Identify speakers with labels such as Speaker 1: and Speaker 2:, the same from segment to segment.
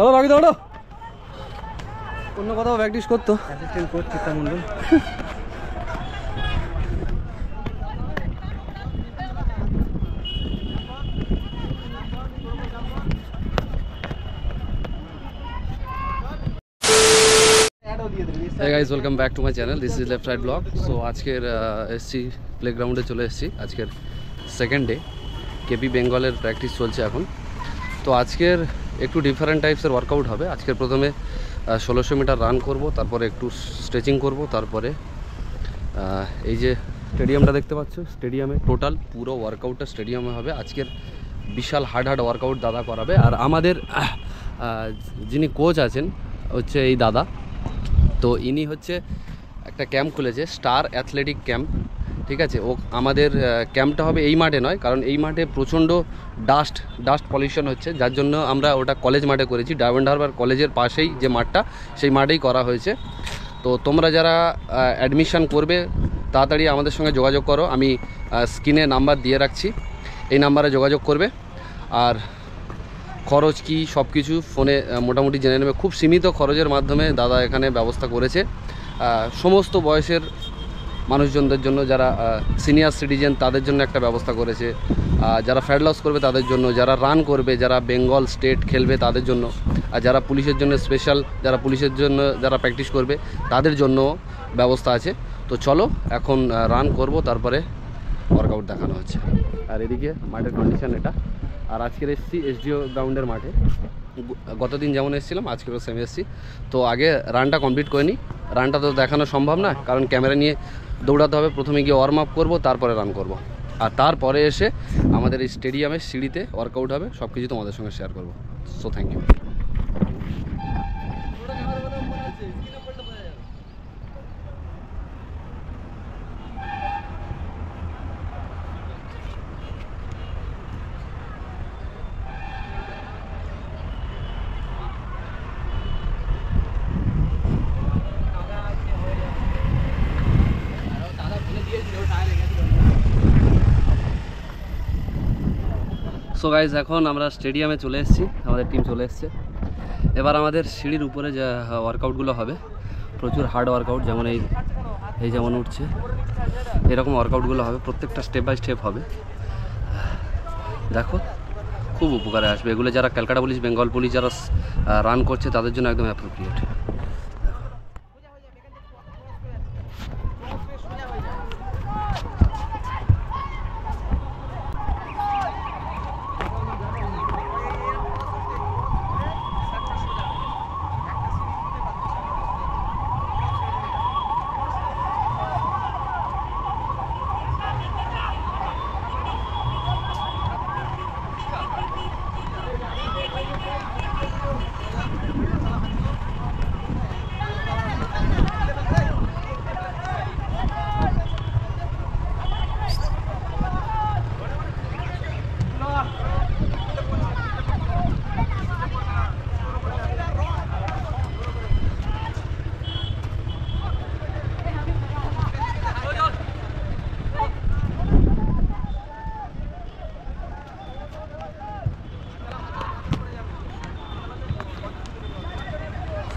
Speaker 1: চলো বাকি দৌড়ো। অন্য কোথাও প্র্যাকটিস করতো assistant coach Chitta Mondal. Hey guys, welcome back to my channel. This is Left Side Vlog. So আজকের এসছি প্লেগ্রাউন্ডে চলে এসেছি। আজকের সেকেন্ড ডে কেপি বেঙ্গলের প্র্যাকটিস চলছে এখন। তো আজকের একটু ডিফারেন্ট টাইপসের ওয়ার্কআউট হবে। আজকের প্রথমে 1600 মিটার রান করব, তারপরে একটু স্ট্রেচিং করব, তারপরে এই যে স্টেডিয়ামটা দেখতে পাচ্ছ, স্টেডিয়ামে টোটাল পুরো ওয়ার্কআউটটা স্টেডিয়ামে হবে। আজকের বিশাল হার্ড ওয়ার্কআউট দাদা করাবে। আর আমাদের যিনি কোচ আছেন হচ্ছে এই দাদা। তো ইনি হচ্ছে একটা ক্যাম্প খুলেছে, স্টার অ্যাথলেটিক ক্যাম্প, ঠিক আছে। ও আমাদের ক্যাম্পটা হবে এই মাঠে নয়, কারণ এই মাঠে প্রচণ্ড ডাস্ট পলিউশন হচ্ছে, যার জন্য আমরা ওটা কলেজ মাঠে করেছি। ডায়মন্ড হারবার কলেজের পাশেই যে মাঠটা, সেই মাঠেই করা হয়েছে। তো তোমরা যারা অ্যাডমিশন করবে তাড়াতাড়ি আমাদের সঙ্গে যোগাযোগ করো। আমি স্ক্রিনে নাম্বার দিয়ে রাখছি, এই নাম্বারে যোগাযোগ করবে। আর খরচ কি সব কিছু ফোনে মোটামুটি জেনে নেবে। খুব সীমিত খরচের মাধ্যমে দাদা এখানে ব্যবস্থা করেছে সমস্ত বয়সের মানুষজনদের জন্য। যারা সিনিয়র সিটিজেন তাদের জন্য একটা ব্যবস্থা করেছে, যারা ফ্যাট লস করবে তাদের জন্য, যারা রান করবে, যারা বেঙ্গল স্টেট খেলবে তাদের জন্য, আর যারা পুলিশের জন্য স্পেশাল, যারা পুলিশের জন্য যারা প্র্যাকটিস করবে তাদের জন্য ব্যবস্থা আছে। তো চলো এখন রান করব, তারপরে ওয়ার্কআউট দেখানো হচ্ছে। আর এদিকে মাঠের কন্ডিশন এটা। আর আজকের এসেছি এসডিও গ্রাউন্ডের মাঠে। গতদিন যেমন এসেছিলাম আজকেরও সেম এসেছি। তো আগে রানটা কমপ্লিট করে নিই। রানটা তো দেখানো সম্ভব না, কারণ ক্যামেরা নিয়ে দৌড়াতে হবে। প্রথমে গিয়ে ওয়ার্ম আপ করবো, তারপরে রান করব। আর তারপরে এসে আমাদের এই স্টেডিয়ামের সিঁড়িতে ওয়ার্কআউট হবে। সব কিছু তোমাদের সঙ্গে শেয়ার করবো। So thank you. So guys, এখন আমরা স্টেডিয়ামে চলে এসেছি, আমাদের টিম চলে এসছে। এবার আমাদের সিঁড়ির উপরে যে ওয়ার্কআউটগুলো হবে, প্রচুর হার্ড ওয়ার্কআউট, যেমন এই যেমন উঠছে, এরকম ওয়ার্কআউটগুলো হবে। প্রত্যেকটা স্টেপ বাই স্টেপ হবে। দেখো, খুব উপকারে আসবে এগুলো। যারা ক্যালকাটা পুলিশ, বেঙ্গল পুলিশ যারা রান করছে তাদের জন্য একদম appropriate.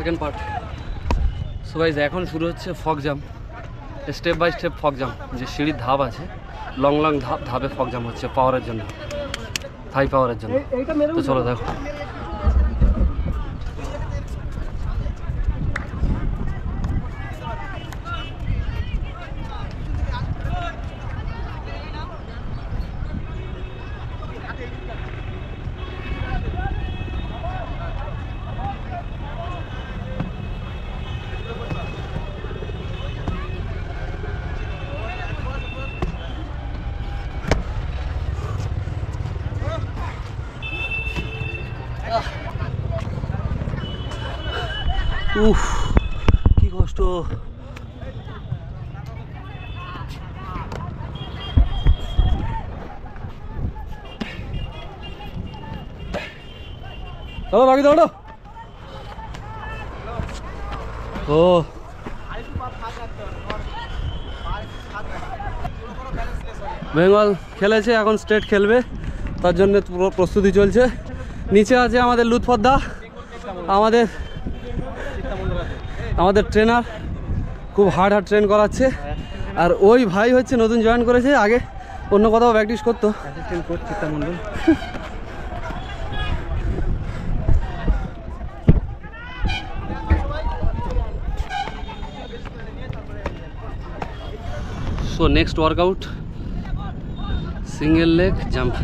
Speaker 1: Second part. So guys, এখন শুরু হচ্ছে frog jump, step by step frog jump. যে সিঁড়ির ধাপ আছে, লং ধাপে ফগ জাম্প হচ্ছে পাওয়ারের জন্য, থাই পাওয়ারের জন্য। তো চলো দেখো। উফ, কি কষ্ট। চলো বাকি দৌড়ো। ও বেঙ্গল খেলেছে, এখন স্টেট খেলবে, তার জন্য প্রস্তুতি চলছে। নিচে আছে আমাদের লুৎফর দা, আমাদের আমাদের ট্রেনার খুব হার্ড ট্রেন করাচ্ছে। আর ওই ভাই হচ্ছে নতুন জয়েন করেছে, আগে অন্য কোথাও প্র্যাকটিস করতো। So next workout, single leg jump.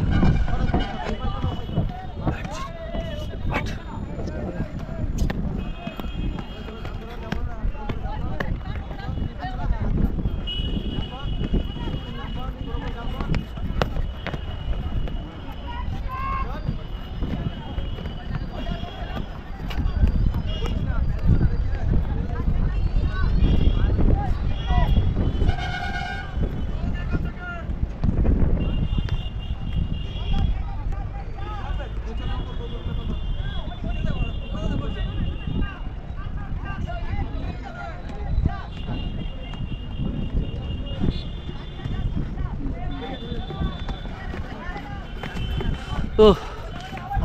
Speaker 1: তো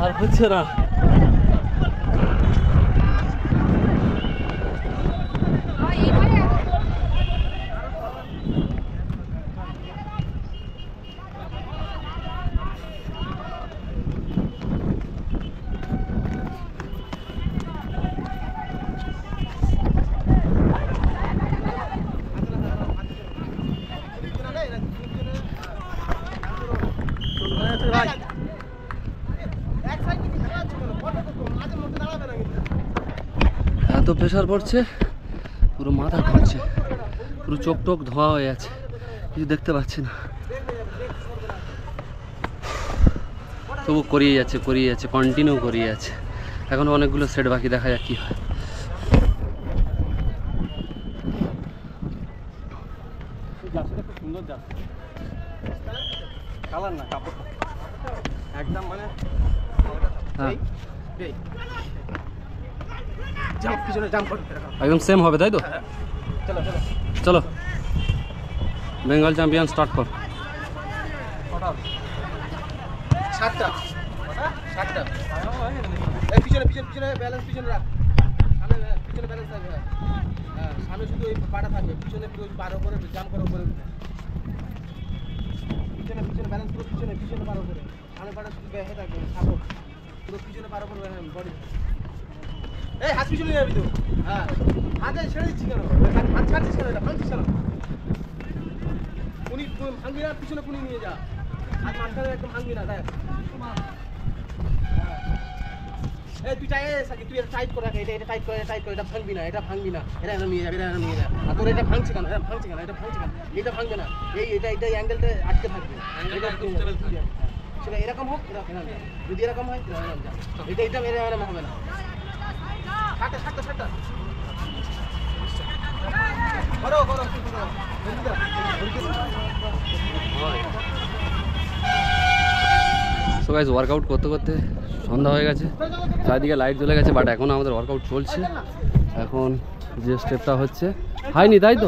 Speaker 1: আর হচ্ছে না। এত প্রেশার পড়ছে, পুরো মাথা ঘুরছে, পুরো চোখ টোক ধোয়া হয়ে আছে, কিছু দেখতে পাচ্ছি না। তবু করিয়ে যাচ্ছে কন্টিনিউ করিয়ে যাচ্ছে। এখন অনেকগুলো সেট বাকি, দেখা যাক কি হয়। একদম সেম হবে, তাই তো? চলো বেঙ্গল চ্যাম্পিয়ন স্টার্ট কর।
Speaker 2: পিছনে ব্যালেন্স পিছনে রাখ, পিছনে ব্যালেন্স থাকবে। সামনে শুধু ওই পাটা থাকবে, পিছনে পার উপরে জাম্প করার উপরে পিছনে ব্যালেন্স পুরো পিছনে পার উপরে, সামনে পাটা শুধু ব্যাহে থাকবে, সাপোর্ট পুরো পিছনে পার উপরে বডি। এই হাত পিছনে যাবি তো, হ্যাঁ হাতে ছেড়ে দিচ্ছি কেন? হাত ছাড়ছিস কেন? এটা ভাঙছিস কেন? পুনি ভাঙবি না, পিছনে পুনি নিয়ে যা, হাত মাঝখানে একদম ভাঙবি না। দেখ এই তুই তুই এটা টাইট করে রাখ, এটা টাইট করে, এটা ভাঙবি না, এটা নিয়ে যাবে, আর তোর এটা ভাঙছে কেন? এটা ভাঙবে না, এটা অ্যাঙ্গেলটা আটকে থাকবে। সেটা এরকম হোক, যদি এরকম হয় এটা এরকম হবে না।
Speaker 1: সো গাইস, ওয়ার্কআউট করতে করতে সন্ধ্যা হয়ে গেছে, চারিদিকে লাইট জ্বলে গেছে, বাট এখন আমাদের ওয়ার্কআউট চলছে। এখন যে স্টেপটা হচ্ছে হয়নি, তাই তো?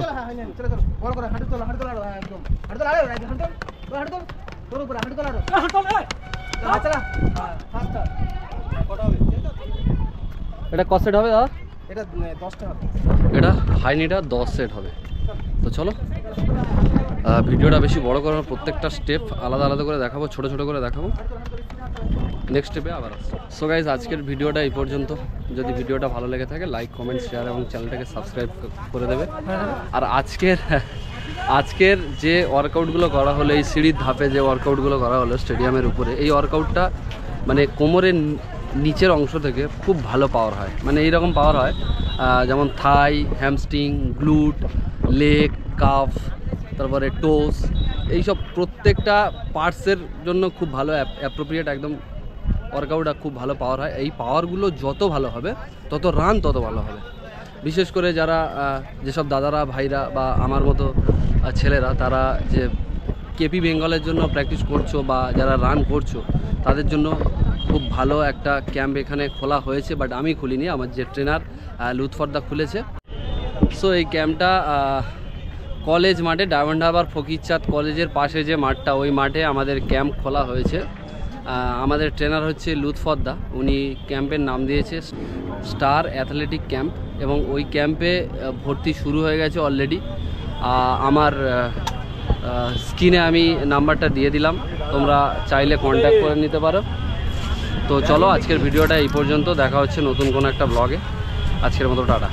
Speaker 1: এটা কত সেট হবে দাদা?
Speaker 2: এটা 10টা হবে।
Speaker 1: এটা হাইনিটা 10 সেট হবে। তো চলো, ভিডিওটা বেশি বড় করবো না, প্রত্যেকটা স্টেপ আলাদা আলাদা করে দেখাবো, ছোট ছোট করে দেখাবো। নেক্সট স্টেপে আবার আসবো। সো গাইজ, আজকের ভিডিওটা এই পর্যন্ত। যদি ভিডিওটা ভালো লেগে থাকে লাইক, কমেন্ট, শেয়ার এবং চ্যানেলটাকে সাবস্ক্রাইব করে দেবে। আর আজকের যে ওয়ার্কআউটগুলো করা হলো, এই সিঁড়ির ধাপে যে ওয়ার্কআউটগুলো করা হলো স্টেডিয়ামের উপরে, এই ওয়ার্কআউটটা মানে কোমরের নিচের অংশ থেকে খুব ভালো পাওয়ার হয়। মানে এইরকম পাওয়ার হয় যেমন থাই, হ্যামস্ট্রিং, গ্লুট, লেগ, কাফ, তারপরে টোস, এইসব প্রত্যেকটা পার্টসের জন্য খুব ভালো অ্যাপ্রোপ্রিয়েট একদম ওয়ার্কআউটটা খুব ভালো পাওয়ার হয়। এই পাওয়ারগুলো যত ভালো হবে তত রান তত ভালো হবে। বিশেষ করে যারা যেসব দাদারা, ভাইরা বা আমার মতো ছেলেরা, তারা যে কেপি বেঙ্গলের জন্য প্র্যাকটিস করছো বা যারা রান করছো, তাদের জন্য খুব ভালো একটা ক্যাম্প এখানে খোলা হয়েছে। বাট আমি খুলিনি, আমার যে ট্রেনার লুৎফরদা খুলেছে। সো এই ক্যাম্পটা কলেজ মাঠে, ডায়মন্ড হারবার ফকিরচাঁদ কলেজের পাশে যে মাঠটা, ওই মাঠে আমাদের ক্যাম্প খোলা হয়েছে। আমাদের ট্রেনার হচ্ছে লুৎফদ্দা, উনি ক্যাম্পের নাম দিয়েছে স্টার অ্যাথলেটিক ক্যাম্প, এবং ওই ক্যাম্পে ভর্তি শুরু হয়ে গেছে অলরেডি। আমার স্ক্রিনে আমি নাম্বারটা দিয়ে দিলাম, তোমরা চাইলে কন্ট্যাক্ট করে নিতে পারো। তো চলো আজকের ভিডিওটা এই পর্যন্ত, দেখা হচ্ছে নতুন কোনো একটা ব্লগে। আজকের মতো টাটা।